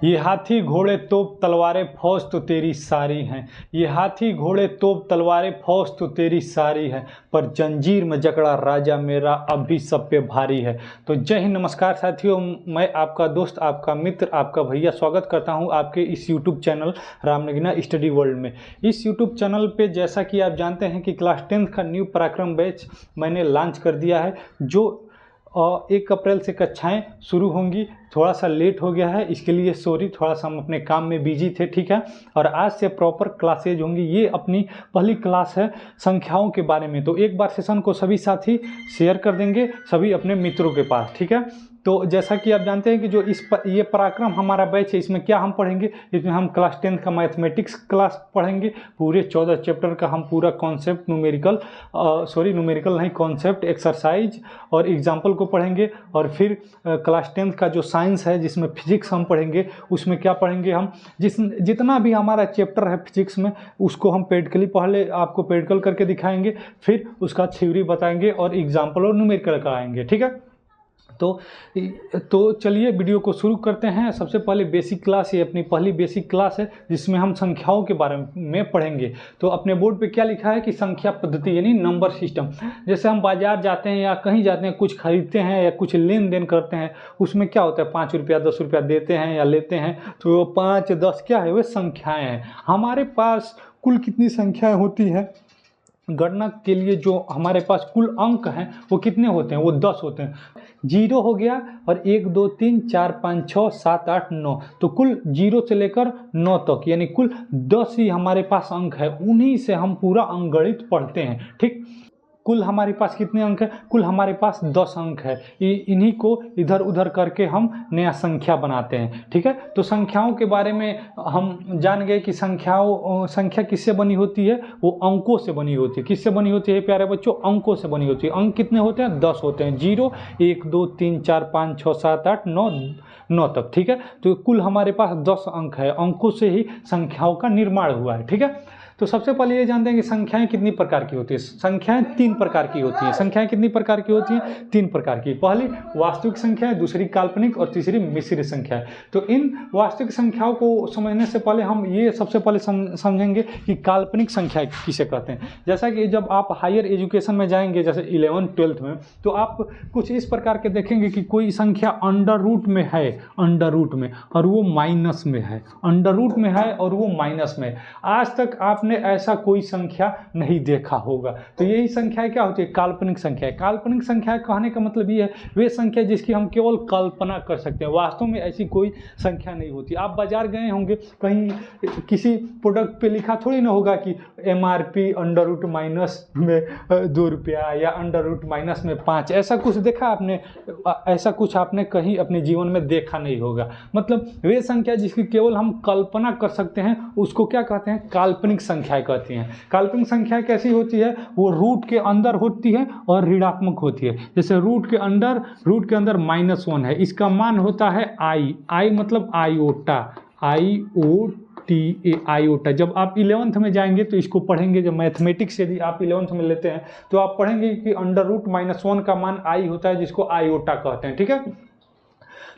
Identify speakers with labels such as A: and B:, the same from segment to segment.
A: ये हाथी घोड़े तोप तलवारें फौज तो तेरी सारी हैं। ये हाथी घोड़े तोप तलवारें फौज तो तेरी सारी है, पर जंजीर में जकड़ा राजा मेरा अब भी सब पे भारी है। तो जय हिंद, नमस्कार साथियों, मैं आपका दोस्त, आपका मित्र, आपका भैया स्वागत करता हूं आपके इस YouTube channel Ramnagina study world में। इस यूट्यूब चैनल पे जैसा कि आप जानते हैं कि क्लास 10th का न्यू पराक्रम बैच मैंने लॉन्च कर दिया है, जो 1 अप्रैल से कक्षाएं शुरू होंगी। थोड़ा सा लेट हो गया है, इसके लिए सॉरी, थोड़ा सा हम अपने काम में बिजी थे, ठीक है। और आज से प्रॉपर क्लासेज होंगी। ये अपनी पहली क्लास है संख्याओं के बारे में, तो एक बार सेशन को सभी साथी शेयर कर देंगे सभी अपने मित्रों के पास, ठीक है। तो जैसा कि आप जानते हैं कि जो ये पराक्रम हमारा बैच है, इसमें क्या हम पढ़ेंगे, इसमें हम क्लास 10th का मैथमेटिक्स क्लास पढ़ेंगे। पूरे 14 चैप्टर का हम पूरा कॉन्सेप्ट न्यूमेरिकल नहीं, कॉन्सेप्ट, एक्सरसाइज और एग्जाम्पल को पढ़ेंगे। और फिर क्लास 10th का जो साइंस है, जिसमें फिजिक्स हम पढ़ेंगे, उसमें क्या पढ़ेंगे हम, जितना भी हमारा चैप्टर है फिजिक्स में, उसको हम प्रैक्टिकली पहले आपको प्रैक्टिकल करके दिखाएंगे, फिर उसका थ्योरी बताएंगे और एग्जाम्पल और न्यूमेरिकल कराएंगे, ठीक है। तो चलिए वीडियो को शुरू करते हैं। सबसे पहले बेसिक क्लास, ये अपनी पहली बेसिक क्लास है जिसमें हम संख्याओं के बारे में पढ़ेंगे। तो अपने बोर्ड पे क्या लिखा है कि संख्या पद्धति यानी नंबर सिस्टम। जैसे हम बाजार जाते हैं या कहीं जाते हैं, कुछ खरीदते हैं या कुछ लेन देन करते हैं, उसमें क्या होता है, 5 रुपया 10 रुपया देते हैं या लेते हैं, तो 5 10 क्या है, वे संख्याएँ हैं। हमारे पास कुल कितनी संख्याएँ होती हैं गणना के लिए, जो हमारे पास कुल अंक हैं वो कितने होते हैं, वो 10 होते हैं। 0 हो गया और 1 2 3 4 5 6 7 8 9, तो कुल 0 से लेकर 9 तक यानी कुल 10 ही हमारे पास अंक है। उन्हीं से हम पूरा अंकगणित पढ़ते हैं, ठीक। कुल हमारे पास कितने अंक है, कुल हमारे पास 10 अंक है। इन्हीं को इधर उधर करके हम नया संख्या बनाते हैं, ठीक है। तो संख्याओं के बारे में हम जान गए कि संख्या किससे बनी होती है, वो अंकों से बनी होती है। किससे बनी होती है प्यारे बच्चों, अंकों से बनी होती है। अंक कितने होते हैं, 10 होते हैं। 0 1 2 3 4 5 6 7 8 9 तक, ठीक है। तो कुल हमारे पास 10 अंक है। अंकों से ही संख्याओं का निर्माण हुआ है, ठीक है। तो सबसे पहले ये जानते हैं कि संख्याएं कितनी प्रकार की होती है। संख्याएं 3 प्रकार की होती हैं। संख्याएं कितनी प्रकार की होती हैं, 3 प्रकार की। पहली वास्तविक संख्या, दूसरी काल्पनिक और तीसरी मिश्रित संख्या है। तो इन वास्तविक संख्याओं को समझने से पहले हम ये सबसे पहले समझेंगे कि काल्पनिक संख्या किसे कहते हैं। जैसा कि जब आप हायर एजुकेशन में जाएंगे, जैसे 11th 12th में, तो आप कुछ इस प्रकार के देखेंगे कि कोई संख्या अंडर रूट में है, अंडर रूट में, और वो माइनस में है, अंडर रूट में है और वो माइनस में। आज तक आपने ऐसा कोई संख्या नहीं देखा होगा। तो यही संख्या क्या होती है, काल्पनिक संख्या। काल्पनिक संख्या कहने का मतलब ये है, वे संख्या जिसकी हम केवल कल्पना कर सकते हैं, वास्तव में ऐसी कोई संख्या नहीं होती। आप बाजार गए होंगे, कहीं किसी प्रोडक्ट पे लिखा थोड़ी ना होगा कि MRP अंडर रूट माइनस में 2 रुपया या अंडर रूट माइनस में 5। ऐसा कुछ देखा आपने, ऐसा कुछ आपने कहीं अपने जीवन में देखा नहीं होगा। मतलब वे संख्या जिसकी केवल हम कल्पना कर सकते हैं, उसको क्या कहते हैं, काल्पनिक संख्याएं कहती हैं। काल्पनिक संख्या कैसी होती है, वो रूट के अंदर होती है और ऋणात्मक होती है। जैसे रूट के अंदर -1 है, इसका मान होता है आई मतलब आयोटा, आयोटा। जब आप 11th में जाएंगे तो इसको पढ़ेंगे। जब मैथमेटिक्स यदि आप 11th में लेते हैं तो आप पढ़ेंगे कि अंडर रूट -1 का मान आई होता है, जिसको आयोटा कहते हैं, ठीक है।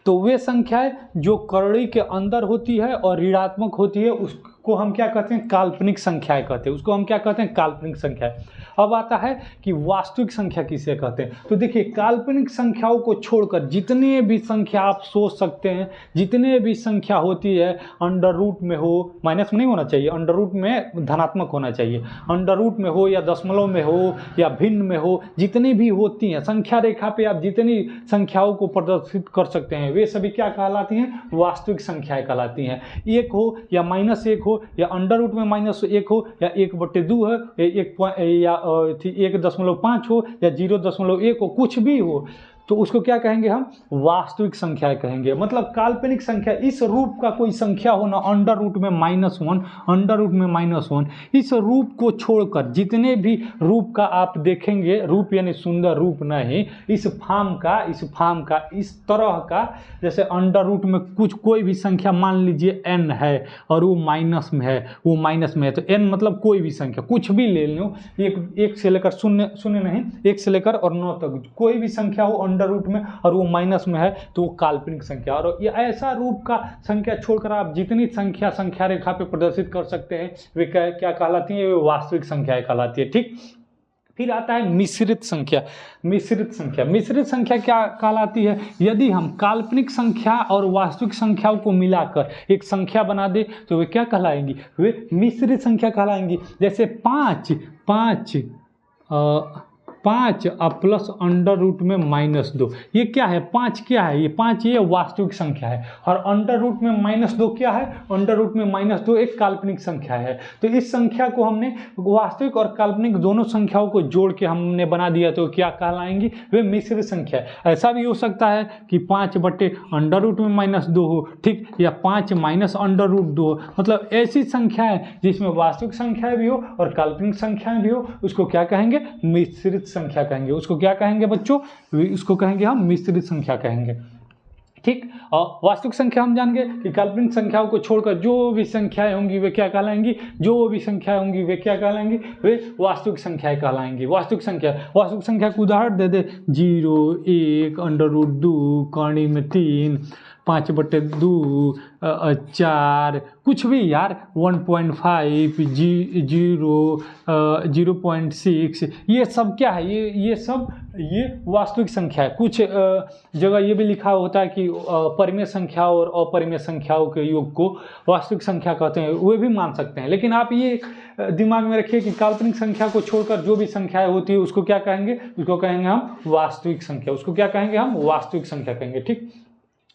A: तो वे संख्याएं जो करड़ी के अंदर होती है और ऋणात्मक होती है, उसको हम क्या कहते हैं, काल्पनिक संख्याएं कहते हैं। उसको हम क्या कहते हैं, काल्पनिक संख्याएं। अब आता है कि वास्तविक संख्या किसे कहते हैं। तो देखिए, काल्पनिक संख्याओं को छोड़कर जितने भी संख्या आप सोच सकते हैं, जितने भी संख्या होती है, अंडर रूट में हो, माइनस में नहीं होना चाहिए, अंडर रूट में धनात्मक होना चाहिए, अंडर रूट में हो या दशमलव में हो या भिन्न में हो, जितनी भी होती हैं संख्या रेखा पे आप जितनी संख्याओं को प्रदर्शित कर सकते हैं, वे सभी क्या कहलाती हैं, वास्तविक संख्याएं कहलाती हैं। 1 हो या -1 हो या अंडर रूट में -1 हो या 1/2 है या 1.5 हो या 0.1 हो, कुछ भी हो, तो उसको क्या कहेंगे, हम वास्तविक संख्या कहेंगे। मतलब काल्पनिक संख्या, इस रूप का कोई संख्या होना, अंडर रूट में -1, अंडर रूट में -1, इस रूप को छोड़कर जितने भी रूप का आप देखेंगे, रूप यानी सुंदर रूप नहीं, इस फॉर्म का इस तरह का, जैसे अंडर रूट में कुछ कोई भी संख्या मान लीजिए n है और वो माइनस में है, तो n मतलब कोई भी संख्या, कुछ भी ले लो, एक से लेकर 0 नहीं, 1 से लेकर और 9 तक कोई भी संख्या हो अंडर अंडर रूट में और वो माइनस में है तो वो काल्पनिक संख्या। और ये ऐसा रूप का संख्या छोड़कर आप जितनी संख्या रेखा पे प्रदर्शित कर सकते हैं वे क्या कहलाती है, वे वास्तविक संख्याएं कहलाती है। ठीक, फिर आता है मिश्रित संख्या। मिश्रित संख्या क्या कहलाती है, यदि हम काल्पनिक संख्या और वास्तविक संख्याओं को मिलाकर एक संख्या बना दे तो वे क्या कहलाएंगी, वे मिश्रित संख्या कहलाएंगी। जैसे 5 प्लस अंडर रूट में -2, ये क्या है, 5 क्या है, ये 5 ये वास्तविक संख्या है। और अंडर रूट में -2 क्या है, अंडर रूट में -2 एक काल्पनिक संख्या है। तो इस संख्या को हमने वास्तविक और काल्पनिक दोनों संख्याओं को जोड़ के हमने बना दिया तो क्या कहलाएंगी, वे मिश्रित संख्या है। ऐसा भी हो सकता है कि 5 बटे अंडर रूट में -2 हो, ठीक, या 5 माइनस अंडर रूट 2 हो। मतलब ऐसी संख्या है जिसमें वास्तविक संख्याएं भी हो और काल्पनिक संख्याएं भी हो, उसको क्या कहेंगे, मिश्रित संख्या कहेंगे। उसको क्या कहेंगे बच्चों, उसको कहेंगे हम मिश्रित संख्या कहेंगे। ठीक, और वास्तविक संख्या हम जान गए कि काल्पनिक संख्याओं को छोड़कर जो भी संख्याएं होंगी वे क्या कहलाएंगी, जो भी संख्याएं होंगी वे क्या कहलाएंगी, वे वास्तविक संख्याएं कहलाएंगी। वास्तविक संख्या को उदाहरण दे दे, 0, 1, अंडर रूट 2, कर्ण में 3, 5/2, 4, कुछ भी यार, 1.5, 0, 0.6, ये सब क्या है, ये सब ये वास्तविक संख्या है। कुछ जगह ये भी लिखा होता है कि परिमेय संख्याओं और अपरिमेय संख्याओं के योग को वास्तविक संख्या कहते हैं, वे भी मान सकते हैं। लेकिन आप ये दिमाग में रखिए कि काल्पनिक संख्या को छोड़कर जो भी संख्याएं होती है उसको क्या कहेंगे, उसको कहेंगे हम वास्तविक संख्या। उसको क्या कहेंगे, हम वास्तविक संख्या कहेंगे। ठीक,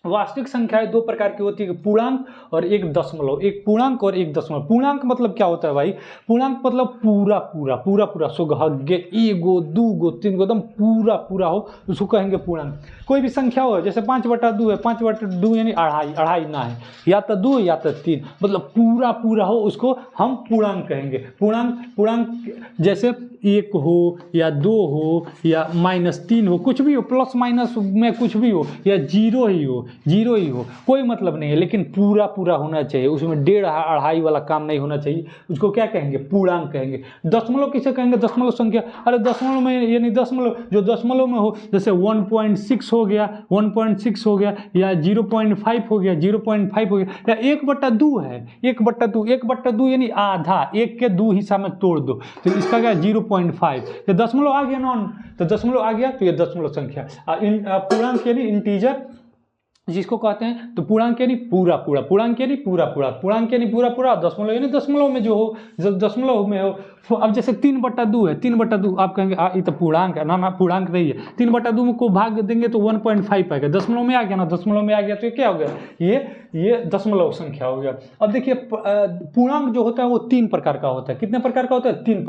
A: वास्तविक संख्याएं दो प्रकार की होती है, पूर्णांक और एक दशमलव। एक पूर्णांक और एक दशमलव। पूर्णांक मतलब क्या होता है भाई, पूर्णांक मतलब पूरा सौभाग्य, 1, 2, 3 एकदम पूरा हो, उसको कहेंगे पूर्णांक। कोई भी संख्या हो, जैसे 5/2 है, 5/2 यानी अढ़ाई ना है, या तो 2 या तो 3, मतलब पूरा हो, उसको हम पूर्णांक कहेंगे। पूर्णांक जैसे 1 हो या 2 हो या -3 हो, कुछ भी हो, प्लस माइनस में कुछ भी हो, या 0 ही हो, कोई मतलब नहीं है, लेकिन पूरा होना चाहिए, उसमें 1.5 अढ़ाई वाला काम नहीं होना चाहिए, उसको क्या कहेंगे, पूर्णांक कहेंगे। दशमलव किसे कहेंगे, दशमलव संख्या। अरे दशमलव में यानी दशमलव जो दशमलव में हो, जैसे 1.6 हो गया, 1.6 हो गया, या 0.5 हो गया, 0.5 हो गया, या 1/2 है, 1/2 यानी आधा, 1 के 2 हिस्सा में तोड़ दो, तो इसका क्या 0.5। तो दशमलव आ गया नॉन, तो दशमलव आ गया तो ये दशमलव संख्या। पूर्णांक यानी इंटीजर जिसको कहते हैं, तो पूर्णांक यानी पूरा, पूर्णांक यानी पूरा, दशमलव यानी दशमलव में जो हो, दशमलव में हो। अब जैसे 3/2 है, 3/2 आप कहेंगे ये तो पूर्णांक है ना, पूर्णांक नहीं है। 3/2 में को भाग देंगे तो 1.5 आएगा, दशमलव में आ गया ना, दशमलव में आ गया तो ये क्या हो गया, ये दशमलव संख्या हो गया। अब देखिए पूर्णांक जो होता है वो 3 प्रकार का होता है। कितने प्रकार का होता है, 3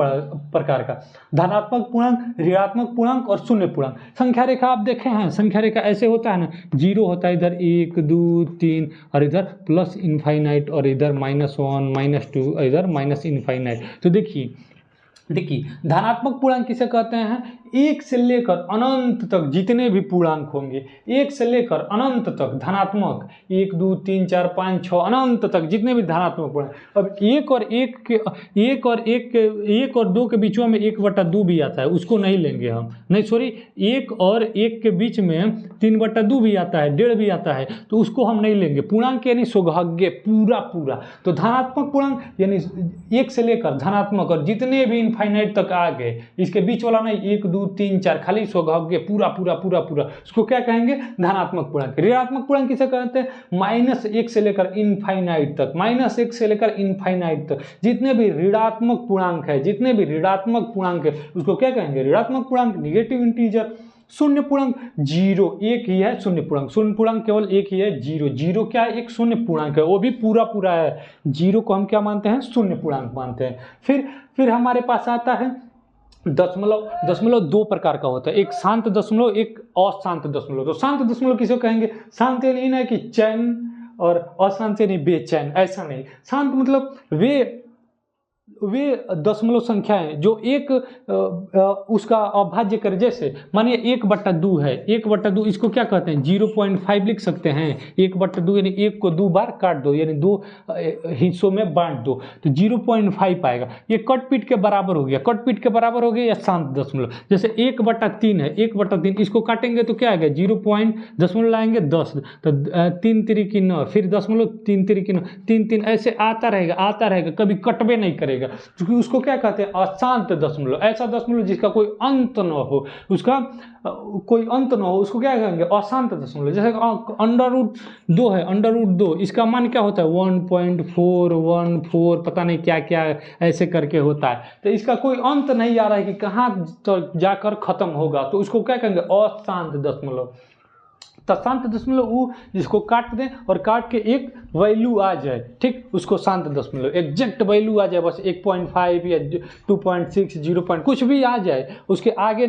A: प्रकार का। धनात्मक पूर्णांक, ऋणात्मक पूर्णांक और शून्य पूर्णांक। संख्या रेखा आप देखे हैं, संख्या रेखा ऐसे होता है ना, 0 होता है, इधर 1, 2, 3 और इधर प्लस इनफाइनाइट, और इधर -1, -2, इधर माइनस इनफाइनाइट। तो देखिए धनात्मक पूर्णांक किसे कहते हैं, 1 से लेकर अनंत तक जितने भी पूर्णांक होंगे, 1 से लेकर अनंत तक धनात्मक, 1, 2, 3, 4, 5, 6 अनंत तक जितने भी धनात्मक पूर्णांक। अब 1 और 2 के बीच में 1/2 भी आता है, उसको नहीं लेंगे हम, नहीं सॉरी, 1 और 1 के बीच में 3/2 भी आता है, 1.5 भी आता है, तो उसको हम नहीं लेंगे। पूर्णांक यानी सौभाग्य, पूरा। तो धनात्मक पूर्णांक यानी 1 से लेकर धनात्मक और जितने भी इनफाइनाइट तक आ गए, इसके बीच वाला नहीं, 1, 2, 3, 4 खाली सौभाग्य पूरा, उसको क्या कहेंगे, धनात्मक पूर्णांक। ऋणात्मक पूर्णांक किसे कहते हैं, -1 से लेकर इनफाइनाइट तक, -1 से लेकर इनफाइनाइट तक जितने भी ऋणात्मक पूर्णांक है, उसको क्या कहेंगे, ऋणात्मक पूर्णांक। Negative integer. शून्य पूर्णांक 0, एक ही है शून्य पूर्णांक केवल एक ही है, 0 क्या है, एक शून्य पूर्णांक है, वो भी पूरा है। 0 को हम क्या मानते हैं, शून्य पूर्णांक मानते हैं। फिर हमारे पास आता है दशमलव 2 प्रकार का होता है, एक शांत दशमलव, एक अशांत दशमलव। तो शांत दशमलव किसे कहेंगे, शांत यानी नहीं कि चैन, और अशांत यानी बेचैन, ऐसा नहीं। शांत मतलब वे वे दशमलव संख्याएं जो एक उसका अभाज्य कर, जैसे मानिए 1/2 है, 1/2 इसको क्या कहते हैं 0.5 लिख सकते हैं। 1/2 यानी 1 को 2 बार काट दो, यानी 2 हिस्सों में बांट दो, तो 0.5 आएगा। ये कट पीट के बराबर हो गया, कट पीट के बराबर हो गया या शांत दशमलव। जैसे 1/3 है, 1/3 इसको काटेंगे तो क्या आएगा 0. लाएंगे 10, तो 3 3 9, फिर दशमलव 3 3 9, 3 3 ऐसे आता रहेगा, कभी कटबे नहीं करेगा, क्योंकि उसको क्या कहते हैं अशांत दशमलव। ऐसा दशमलव जिसका कोई अंत न हो, उसका कोई अंत न हो, उसको क्या कहेंगे अशांत दशमलव। जैसे √2 है, √2 इसका मान क्या होता है 1.414, पता नहीं क्या क्या ऐसे करके होता है, तो इसका कोई अंत नहीं आ रहा है कि कहाँ तो जाकर खत्म होगा, तो उसको क्या कहेंगे अशांत दशमलव। तो शांत दशमलव वो जिसको काट दें और काट के एक वैल्यू आ जाए, ठीक, उसको शांत दशमलव, एग्जैक्ट वैल्यू आ जाए, बस 1.5 या 2.6 0. कुछ भी आ जाए, उसके आगे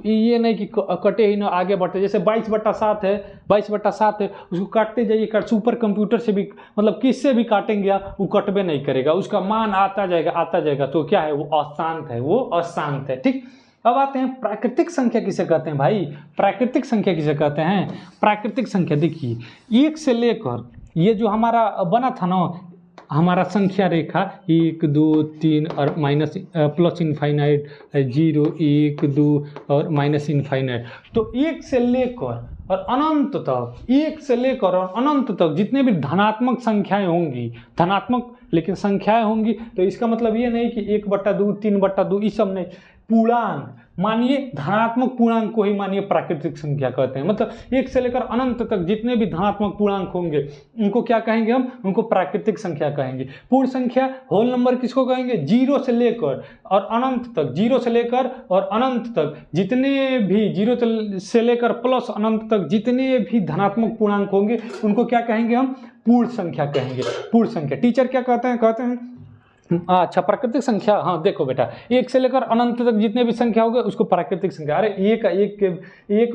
A: ये नहीं कि कटे ही ना आगे बढ़ते। जैसे 22/7 है, 22/7 है, उसको काटते जाइए, सुपर कंप्यूटर से भी मतलब किससे भी काटेंगे आप, वो कटबे नहीं करेगा, उसका मान आता जाएगा, तो क्या है वो अशांत है, ठीक। अब आते हैं प्राकृतिक संख्या किसे कहते हैं भाई, प्राकृतिक संख्या किसे कहते हैं। प्राकृतिक संख्या देखिए 1 से लेकर ये जो हमारा बना था ना हमारा संख्या रेखा 1 2 3 और माइनस प्लस इनफाइनाइट 0 1 2 और माइनस इनफाइनाइट, तो 1 से लेकर और अनंत तक, 1 से लेकर और अनंत तक जितने भी धनात्मक संख्याएं होंगी, धनात्मक लेकिन संख्याएं होंगी, तो इसका मतलब ये नहीं कि 1/2 3/2 ये सब नहीं, पूर्णांक मानिए, धनात्मक पूर्णांक को ही मानिए प्राकृतिक संख्या कहते हैं। मतलब 1 से लेकर अनंत तक जितने भी धनात्मक पूर्णांक होंगे उनको क्या कहेंगे हम, उनको प्राकृतिक संख्या कहेंगे। पूर्ण संख्या होल नंबर किसको कहेंगे 0 से लेकर और अनंत तक, 0 से लेकर और अनंत तक जितने भी 0 से लेकर प्लस अनंत तक जितने भी धनात्मक पूर्णांक होंगे उनको क्या कहेंगे हम, पूर्ण संख्या कहेंगे। पूर्ण संख्या टीचर क्या कहते हैं अच्छा प्राकृतिक संख्या, हाँ देखो बेटा 1 से लेकर अनंत तक जितने भी संख्या होगा उसको प्राकृतिक संख्या। अरे 1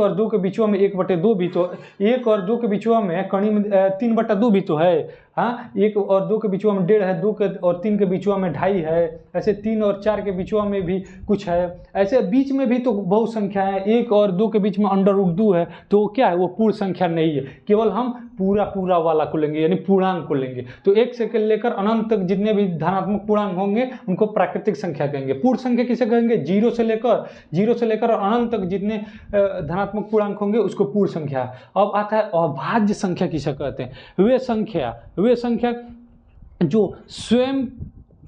A: और 2 के बीचवा में 1/2 भी तो, 1 और 2 के बीचवा में कणी में 3/2 भी तो है, हाँ 1 और 2 के बीचवा में 1.5 है, 2 के और 3 के बीचवा में 2.5 है, ऐसे 3 और 4 के बीचवा में भी कुछ है, ऐसे बीच में भी तो बहुत संख्या है। 1 और 2 के बीच में √2 है, तो क्या है वो पूर्ण संख्या नहीं है, केवल हम पूरा वाला को लेंगे, यानी पूर्णांक को लेंगे। तो 1 से लेकर अनंत तक जितने भी धनात्मक पूर्णांक होंगे उनको प्राकृतिक संख्या कहेंगे। पूर्ण संख्या किसे कहेंगे 0 से लेकर अनंत तक जितने धनात्मक पूर्णांक होंगे उसको पूर्ण संख्या। अब आता है अभाज्य संख्या किसे कहते हैं। वे संख्या जो स्वयं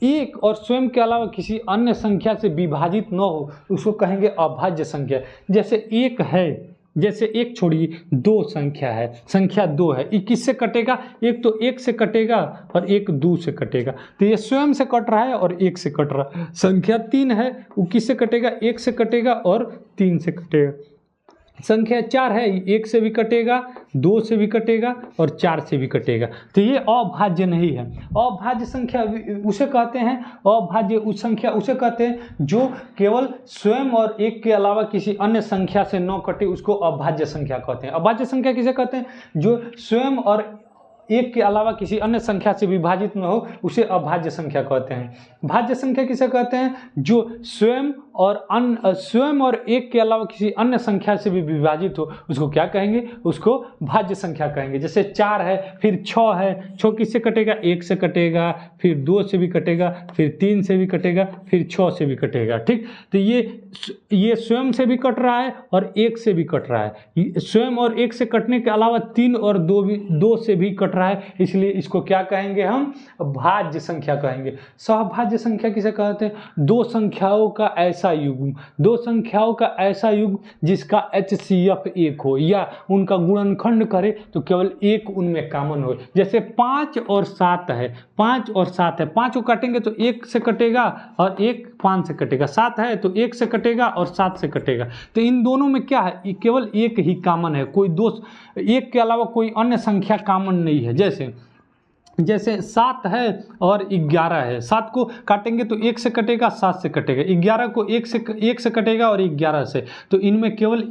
A: एक और स्वयं के अलावा किसी अन्य संख्या से विभाजित न हो उसको कहेंगे अभाज्य संख्या। जैसे 1 है, जैसे 1 छोड़िए 2 संख्या है, संख्या 2 है, ये किससे कटेगा, एक तो 1 से कटेगा और एक 2 से कटेगा, तो ये स्वयं से कट रहा है और 1 से कट रहा है। संख्या 3 है, वो किससे कटेगा 1 से कटेगा और 3 से कटेगा। संख्या 4 है, 1 से भी कटेगा, 2 से भी कटेगा और 4 से भी कटेगा, तो ये अभाज्य नहीं है। अभाज्य संख्या उसे कहते हैं, अभाज्य उस संख्या उसे कहते हैं जो केवल स्वयं और 1 के अलावा किसी अन्य संख्या से न कटे, उसको अभाज्य संख्या कहते हैं। अभाज्य संख्या किसे कहते हैं, जो स्वयं और 1 के अलावा किसी अन्य संख्या से विभाजित न हो उसे अभाज्य संख्या कहते हैं। भाज्य संख्या किसे कहते हैं, जो स्वयं और 1 के अलावा किसी अन्य संख्या से भी विभाजित हो उसको क्या कहेंगे, उसको भाज्य संख्या कहेंगे। जैसे 4 है, फिर 6 है, 6 किससे कटेगा 1 से कटेगा, फिर 2 से भी कटेगा, फिर 3 से भी कटेगा, फिर 6 से भी कटेगा, ठीक। तो ये स्वयं से भी कट रहा है और 1 से भी कट रहा है। स्वयं और 1 से कटने के अलावा 3 और 2 से भी कट रहा है, इसलिए इसको क्या कहेंगे हम, भाज्य संख्या कहेंगे। सहभाज्य संख्या किसे कहते हैं, दो संख्याओं का ऐसा युग्म जिसका HCF 1 हो या उनका गुणनखंड करे तो केवल 1 उनमें कॉमन हो। जैसे 5 और 7 है, 5 को काटेंगे तो 1 से कटेगा और 1 5 से कटेगा, 7 है तो 1 से कटेगा और 7 से कटेगा, तो इन दोनों में क्या है, केवल 1 ही कॉमन है, कोई 1 के अलावा कोई अन्य संख्या कॉमन नहीं है। जैसे 7 है और 11 है, 7 को काटेंगे तो 1 से कटेगा, 7 से कटेगा, 11 को 1 से कटेगा और 11 से, तो इनमें केवल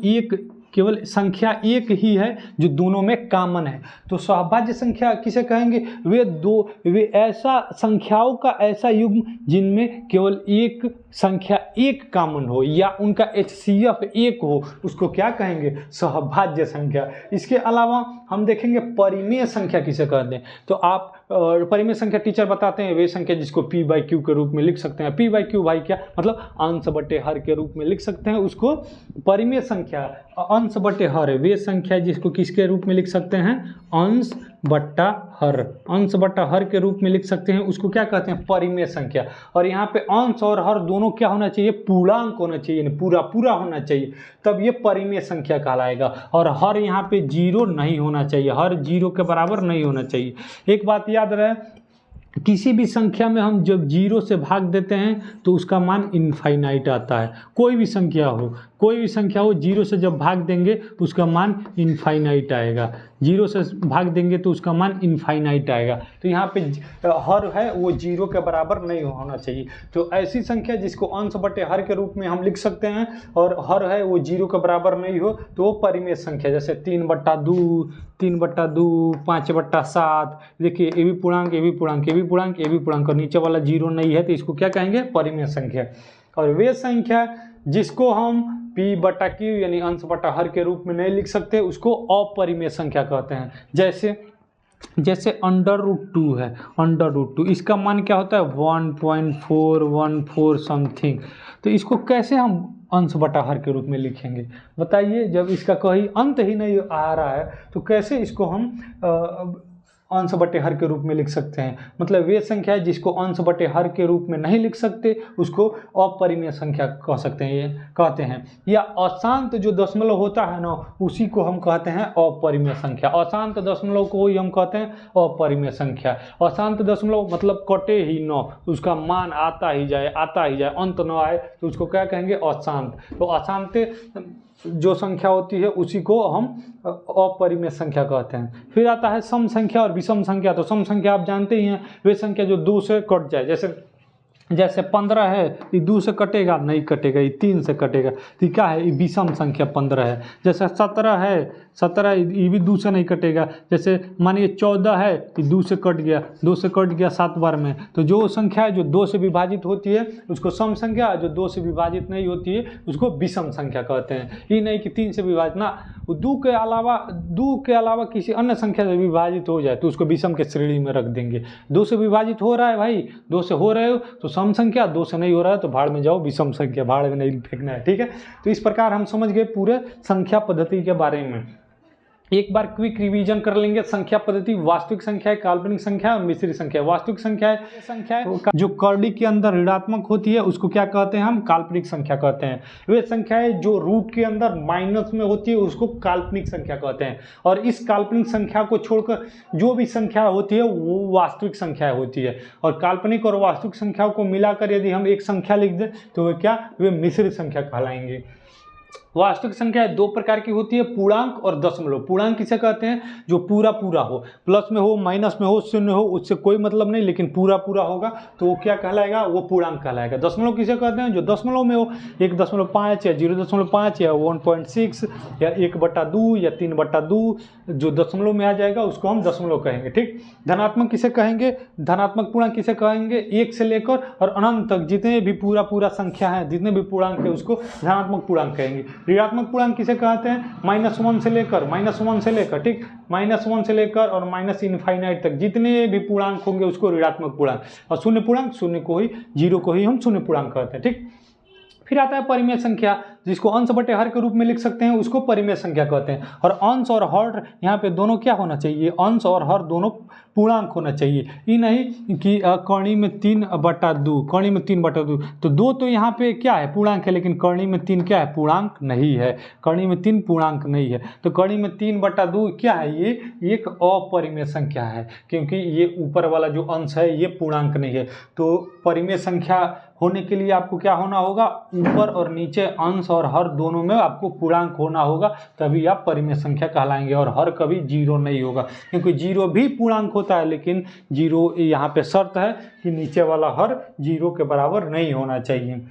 A: केवल संख्या एक ही है जो दोनों में कॉमन है। तो सहभाज्य संख्या किसे कहेंगे? वे ऐसा संख्याओं का ऐसा युग्म जिनमें केवल एक संख्या एक कॉमन हो या उनका HCF एक हो, उसको क्या कहेंगे? सहभाज्य संख्या। इसके अलावा हम देखेंगे परिमेय संख्या किसे कहते हैं। तो आप परिमेय संख्या टीचर बताते हैं वे संख्या जिसको P/Q के रूप में लिख सकते हैं। P/Q भाई क्या मतलब? अंश बटे हर के रूप में लिख सकते हैं उसको परिमेय संख्या। अंश बटे हर है वे संख्या जिसको किसके रूप में लिख सकते हैं? अंश बट्टा हर। अंश बट्टा हर के रूप में लिख सकते हैं उसको क्या कहते हैं? परिमेय संख्या। और यहाँ पे अंश और हर दोनों क्या होना चाहिए? पूर्णांक होना चाहिए, पूरा पूरा होना चाहिए, तब ये परिमेय संख्या कहलाएगा। और हर यहाँ पे जीरो नहीं होना चाहिए, हर जीरो के बराबर नहीं होना चाहिए। एक बात याद रहे, किसी भी संख्या में हम जब जीरो से भाग देते हैं तो उसका मान इनफाइनाइट आता है। कोई भी संख्या हो जीरो से जब भाग देंगे तो उसका मान इनफाइनाइट आएगा। जीरो से भाग देंगे तो उसका मान इनफाइनाइट आएगा। तो यहाँ पे हर है वो जीरो के बराबर नहीं होना चाहिए। तो ऐसी संख्या जिसको अंश बटे हर के रूप में हम लिख सकते हैं और हर है वो जीरो के बराबर नहीं हो तो वो परिमेय संख्या। जैसे 3/2, 3/2, 5/7। देखिए ये भी पूर्णांक, ये भी पूर्णांक, ये भी पूर्णांक, ये भी पूर्णांक और नीचे वाला जीरो नहीं है तो इसको क्या कहेंगे? परिमेय संख्या। और वे संख्या जिसको हम P/Q यानी अंश बटा हर के रूप में नहीं लिख सकते उसको अपरिमेय संख्या कहते हैं। जैसे √2 है, √2 इसका मान क्या होता है? 1.414 समथिंग। तो इसको कैसे हम अंश बटा हर के रूप में लिखेंगे बताइए? जब इसका कोई अंत ही नहीं आ रहा है तो कैसे इसको हम अंश बटे हर के रूप में लिख सकते हैं? मतलब वे संख्या है जिसको अंश बटे हर के रूप में नहीं लिख सकते उसको अपरिमेय संख्या कहते हैं। या अशांत जो दशमलव होता है ना उसी को हम कहते हैं अपरिमेय संख्या। अशांत दशमलव को ही हम कहते हैं अपरिमेय संख्या। अशांत दशमलव मतलब कटे ही न, उसका मान आता ही जाए, अंत न आए तो उसको क्या कहेंगे? अशांत। तो अशांत जो संख्या होती है उसी को हम अपरिमेय संख्या कहते हैं। फिर आता है सम संख्या और विषम संख्या। तो सम संख्या आप जानते ही हैं, वे संख्या जो 2 से कट जाए। जैसे 15 है, ये 2 से कटेगा नहीं कटेगा, ये 3 से कटेगा, तो क्या है? ये विषम संख्या 15 है। जैसे 17 है, 17 ये भी 2 से नहीं कटेगा। जैसे मानिए 14 है, ये 2 से कट गया, 2 से कट गया 7 बार में। तो जो संख्या है जो 2 से विभाजित होती है उसको सम संख्या, जो 2 से विभाजित नहीं होती है उसको विषम संख्या कहते हैं। ये नहीं कि 3 से विभाजित ना, 2 के अलावा किसी अन्य संख्या से विभाजित हो जाए तो उसको विषम के श्रेणी में रख देंगे। 2 से विभाजित हो रहा है भाई, 2 से हो रहे हो तो सम संख्या, 2 से नहीं हो रहा है तो भाड़ में जाओ, विषम संख्या, भाड़ में नहीं फेंकना है, ठीक है। तो इस प्रकार हम समझ गए पूरे संख्या पद्धति के बारे में। एक बार क्विक रिवीजन कर लेंगे। संख्या पद्धति वास्तविक संख्या है, काल्पनिक संख्या और मिश्रित संख्या। वास्तविक संख्या है जो करड़ी के अंदर ऋणात्मक होती है उसको क्या कहते हैं? हम काल्पनिक संख्या कहते हैं। वे संख्याएं जो रूट के अंदर माइनस में होती है उसको काल्पनिक संख्या कहते हैं। और इस काल्पनिक संख्या को छोड़कर जो भी संख्या होती है वो वास्तविक संख्या होती है। और काल्पनिक और वास्तविक संख्याओं को मिलाकर यदि हम एक संख्या लिख दें तो वे मिश्रित संख्या कहलाएंगे। वास्तविक संख्या 2 प्रकार की होती है, पूर्णांक और दशमलव। पूर्णांक किसे कहते हैं? जो पूरा पूरा हो, प्लस में हो, माइनस में हो, शून्य हो, उससे कोई मतलब नहीं, लेकिन पूरा पूरा होगा तो वो क्या कहलाएगा? वो पूर्णांक कहलाएगा। दशमलव किसे कहते हैं? जो दशमलव में हो, 1.5 या 0.5 या 1.6 या 1/2 या 3/2, जो दशमलव में आ जाएगा उसको हम दशमलव कहेंगे, ठीक। धनात्मक किसे कहेंगे? धनात्मक पूर्णांक किसे कहेंगे? 1 से लेकर और अनंत तक जितने भी पूरा संख्या है, जितने भी पूर्णांक है उसको धनात्मक पूर्णांक कहेंगे। ऋणात्मक पूर्णांक किसे कहते हैं? -1 से लेकर, ठीक, -1 से लेकर और -इनफाइनाइट तक जितने भी पूर्णांक होंगे उसको ऋणात्मक पूर्णांक। और शून्य पूर्णांक, जीरो को ही हम शून्य पूर्णांक कहते हैं, ठीक। फिर आता है परिमेय संख्या, जिसको अंश बटे हर के रूप में लिख सकते हैं, उसको परिमेय संख्या कहते हैं। और अंश और हर यहाँ पे दोनों क्या होना चाहिए? अंश और हर दोनों पूर्णांक होना चाहिए। ये नहीं कि करणी में 3/2, करणी में 3/2, तो 2 तो यहाँ पे क्या है? पूर्णांक है, लेकिन करणी में 3 क्या है? पूर्णांक नहीं है। करणी में 3 पूर्णांक नहीं है, तो करणी में 3/2 क्या है? ये एक अपरिमेय संख्या है, क्योंकि ये ऊपर वाला जो अंश है ये पूर्णांक नहीं है। तो परिमेय संख्या होने के लिए आपको क्या होना होगा? ऊपर और नीचे अंश और हर दोनों में आपको पूर्णांक होना होगा, तभी आप परिमेय संख्या कहलाएंगे। और हर कभी जीरो नहीं होगा, क्योंकि जीरो भी पूर्णांक होता है, लेकिन जीरो यहाँ पे शर्त है कि नीचे वाला हर जीरो के बराबर नहीं होना चाहिए।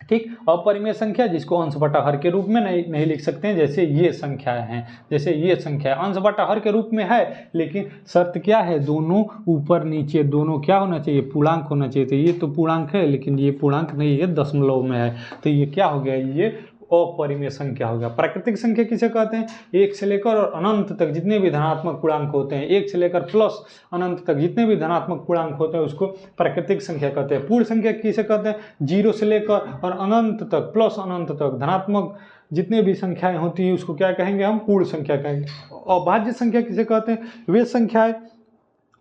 A: ठीक। अपरिमेय संख्या जिसको अंश बटा हर के रूप में नहीं लिख सकते हैं, जैसे ये संख्याएं हैं, जैसे ये संख्या अंश बटा हर के रूप में है, लेकिन शर्त क्या है, दोनों ऊपर नीचे दोनों क्या होना चाहिए, पूर्णांक होना चाहिए। तो ये तो पूर्णांक है, लेकिन ये पूर्णांक नहीं है, दशमलव में है, तो ये क्या हो गया, ये अपरिमेय संख्या हो गया। प्राकृतिक संख्या किसे कहते हैं, एक से लेकर और अनंत तक जितने भी धनात्मक पूर्णांक होते हैं, एक से लेकर प्लस अनंत तक जितने भी धनात्मक पूर्णांक होते हैं उसको प्राकृतिक संख्या कहते हैं। पूर्ण संख्या किसे कहते हैं, जीरो से लेकर और अनंत तक प्लस अनंत तक धनात्मक जितने भी संख्याएं होती है उसको क्या कहेंगे, हम पूर्ण संख्या कहेंगे। और भाज्य संख्या किसे कहते हैं, वे संख्याएं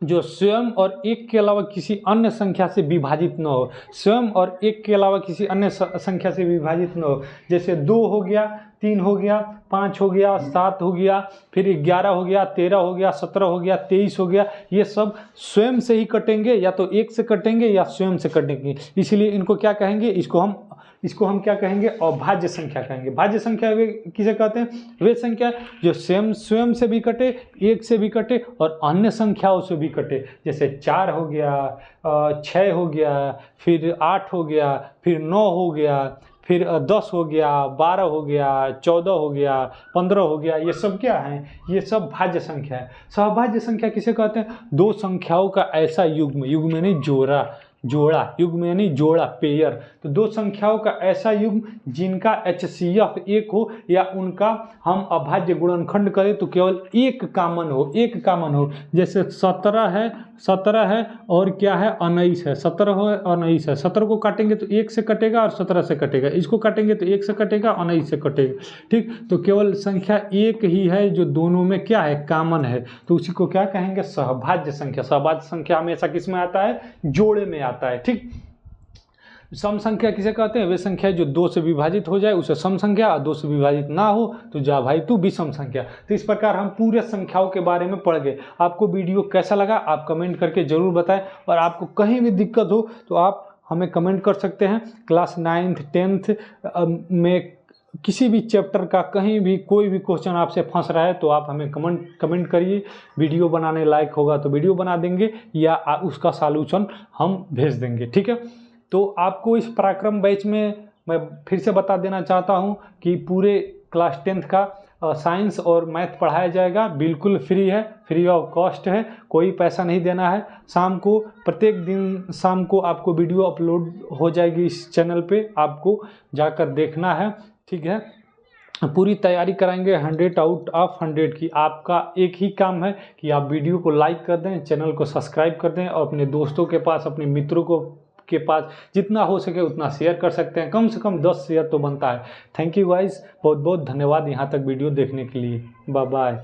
A: जो स्वयं और एक के अलावा किसी अन्य संख्या से विभाजित न हो, स्वयं और एक के अलावा किसी अन्य संख्या से विभाजित न हो। जैसे 2 हो गया, 3 हो गया, 5 हो गया, 7 हो गया, फिर 11 हो गया, 13 हो गया, 17 हो गया, 23 हो गया। ये सब स्वयं से ही कटेंगे, या तो एक से कटेंगे या स्वयं से कटेंगे, इसलिए इनको क्या कहेंगे, इसको हम क्या कहेंगे, अभाज्य संख्या कहेंगे। भाज्य संख्या वे किसे कहते हैं, वे संख्या जो स्वयं से भी कटे, एक से भी कटे और अन्य संख्याओं से भी कटे। जैसे 4 हो गया, 6 हो गया, फिर 8 हो गया, फिर 9 हो गया, फिर 10 हो गया, 12 हो गया, 14 हो गया, 15 हो गया। ये सब क्या है, ये सब भाज्य संख्या है। सहभाज्य संख्या किसे कहते हैं, दो संख्याओं का ऐसा युग्म, युग्म में नहीं जोड़ा, युग्म में नहीं जोड़ा, पेयर। तो दो संख्याओं का ऐसा युग्म जिनका HCF एक हो या उनका हम अभाज्य गुणनखंड करें तो केवल एक कॉमन हो। जैसे 17 है और क्या है, 19 है। 17 हो और 19 है, 17 को काटेंगे तो 1 से कटेगा और 17 से कटेगा, इसको काटेंगे तो 1 से कटेगा, 19 से कटेगा। ठीक, तो केवल संख्या एक ही है जो दोनों में क्या है, कॉमन है, तो उसी को क्या कहेंगे, सहभाज्य संख्या। सहभाज्य संख्या हमेशा किस में आता है, जोड़े में आता है। ठीक। सम संख्या किसे कहते हैं, वे संख्या जो 2 से विभाजित हो जाए उसे सम संख्या, और 2 से विभाजित ना हो तो जा भाई तू विषम संख्या। तो इस प्रकार हम पूरे संख्याओं के बारे में पढ़ गए। आपको वीडियो कैसा लगा आप कमेंट करके जरूर बताएं, और आपको कहीं भी दिक्कत हो तो आप हमें कमेंट कर सकते हैं। क्लास 9th 10th में किसी भी चैप्टर का कहीं भी कोई भी क्वेश्चन आपसे फंस रहा है तो आप हमें कमेंट करिए। वीडियो बनाने लायक होगा तो वीडियो बना देंगे, या उसका सॉल्यूशन हम भेज देंगे। ठीक है, तो आपको इस पराक्रम बैच में मैं फिर से बता देना चाहता हूं कि पूरे क्लास 10th का साइंस और मैथ पढ़ाया जाएगा, बिल्कुल फ्री है, फ्री ऑफ कॉस्ट है, कोई पैसा नहीं देना है। शाम को प्रत्येक दिन शाम को आपको वीडियो अपलोड हो जाएगी इस चैनल पे, आपको जाकर देखना है। ठीक है, पूरी तैयारी कराएंगे 100 आउट ऑफ 100 की। आपका एक ही काम है कि आप वीडियो को लाइक कर दें, चैनल को सब्सक्राइब कर दें, और अपने दोस्तों के पास, अपने मित्रों के पास जितना हो सके उतना शेयर कर सकते हैं। कम से कम 10 शेयर तो बनता है। थैंक यू गाइस, बहुत बहुत धन्यवाद यहाँ तक वीडियो देखने के लिए। Bye bye.